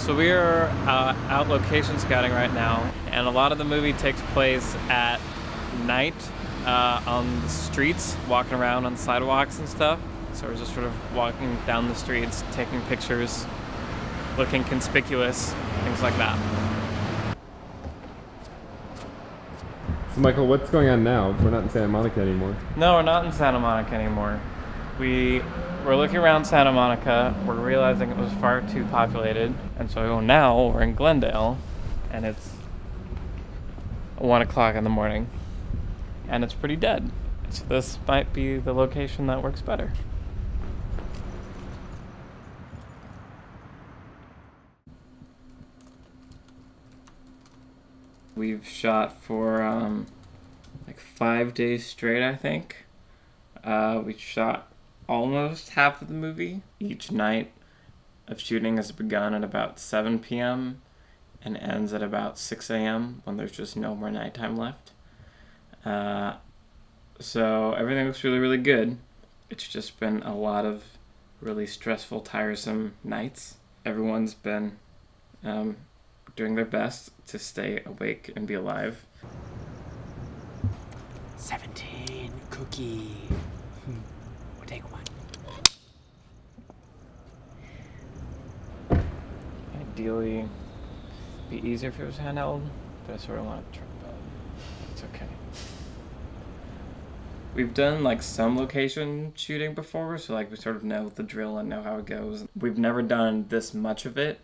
So we are out location scouting right now, and a lot of the movie takes place at night on the streets, walking around on sidewalks and stuff. So we're just sort of walking down the streets, taking pictures, looking conspicuous, things like that. So Michael, what's going on now? We're not in Santa Monica anymore. No, we're not in Santa Monica anymore. We're looking around Santa Monica, we're realizing it was far too populated, and so now we're in Glendale, and it's 1 o'clock in the morning, and it's pretty dead. So this might be the location that works better. We've shot for like 5 days straight, I think. We shot almost half of the movie. Each night of shooting has begun at about 7 p.m. and ends at about 6 a.m. when there's just no more nighttime left. So everything looks really, really good. It's just been a lot of really stressful, tiresome nights. Everyone's been doing their best to stay awake and be alive. 17 cookie. We'll take one. Ideally, it'd be easier if it was handheld, but I sort of want to try both. It's okay. We've done like some location shooting before, so like we sort of know the drill and know how it goes. We've never done this much of it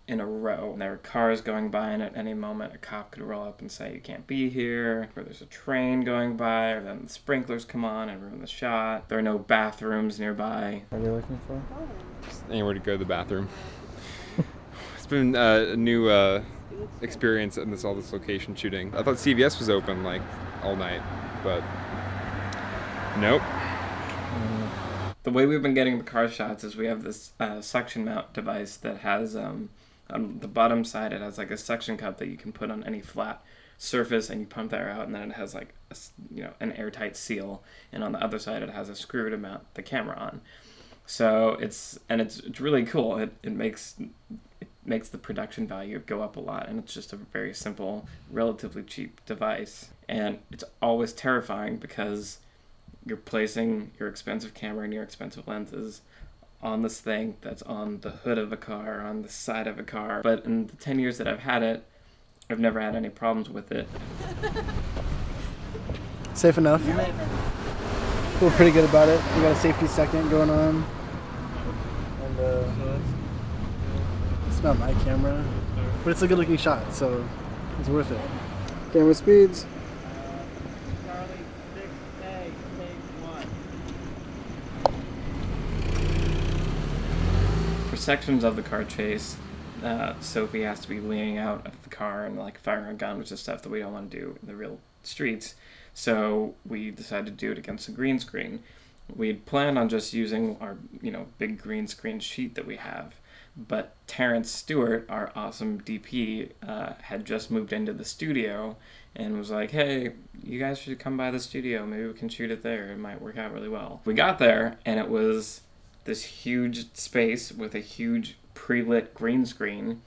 in a row. There are cars going by, and at any moment a cop could roll up and say you can't be here, or there's a train going by, or then the sprinklers come on and ruin the shot. There are no bathrooms nearby. What are you looking for? Just anywhere to go to the bathroom. It's been a new experience in all this location shooting. I thought CVS was open like all night, but nope. The way we've been getting the car shots is we have this suction mount device that has on the bottom side, it has like a suction cup that you can put on any flat surface, and you pump the air out, and then it has like an airtight seal, and on the other side it has a screw to mount the camera on. So it's really cool. It makes the production value go up a lot, and it's just a very simple, relatively cheap device. And it's always terrifying because you're placing your expensive camera and your expensive lenses on this thing that's on the hood of a car, on the side of a car. But in the 10 years that I've had it, I've never had any problems with it. Safe enough. Feel pretty good about it. We got a safety second going on. And it's not my camera, but it's a good looking shot, so it's worth it. Camera speeds. Sections of the car chase, Sophie has to be leaning out of the car and like firing a gun, which is stuff that we don't want to do in the real streets. So we decided to do it against a green screen. We'd planned on just using our big green screen sheet that we have, but Terrence Stewart, our awesome DP, had just moved into the studio and was like, hey, you guys should come by the studio, maybe we can shoot it there, it might work out really well. We got there, and it was this huge space with a huge pre-lit green screen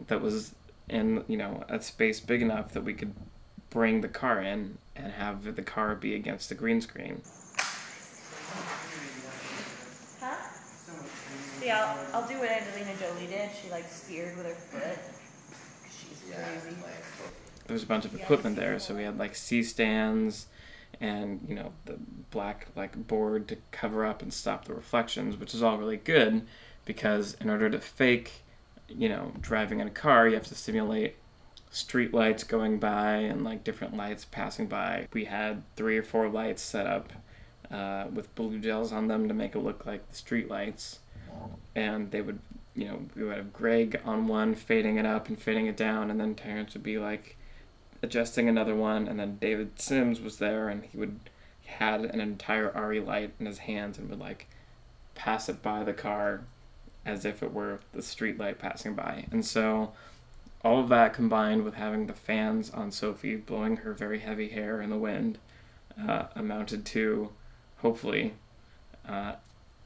that was in, a space big enough that we could bring the car in and have the car be against the green screen. Huh? See, I'll do what Angelina Jolie did. She speared with her foot. She's crazy. There was a bunch of equipment there, so we had C-stands and the black board to cover up and stop the reflections, which is all really good because in order to fake driving in a car, you have to simulate street lights going by and different lights passing by. We had 3 or 4 lights set up with blue gels on them to make it look like the street lights, and they would we would have Greg on one fading it up and fading it down, and then Terrence would be adjusting another one, and then David Sims was there, and he had an entire RE light in his hands and would pass it by the car as if it were the street light passing by. And so all of that combined with having the fans on Sophie blowing her very heavy hair in the wind amounted to, hopefully,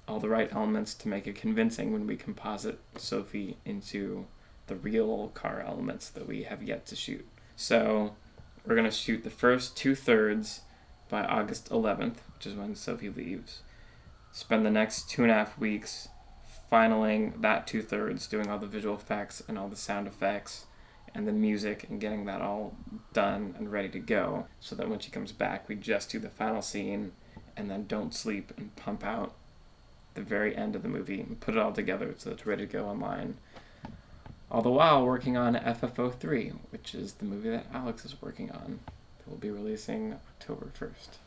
all the right elements to make it convincing when we composite Sophie into the real car elements that we have yet to shoot. So we're going to shoot the first 2/3 by August 11th, which is when Sophie leaves. Spend the next 2.5 weeks finaling that 2/3, doing all the visual effects and all the sound effects and the music and getting that all done and ready to go, so that when she comes back we just do the final scene and then don't sleep and pump out the very end of the movie and put it all together so it's ready to go online. All the while working on FFO3, which is the movie that Alex is working on, that will be releasing October 1st.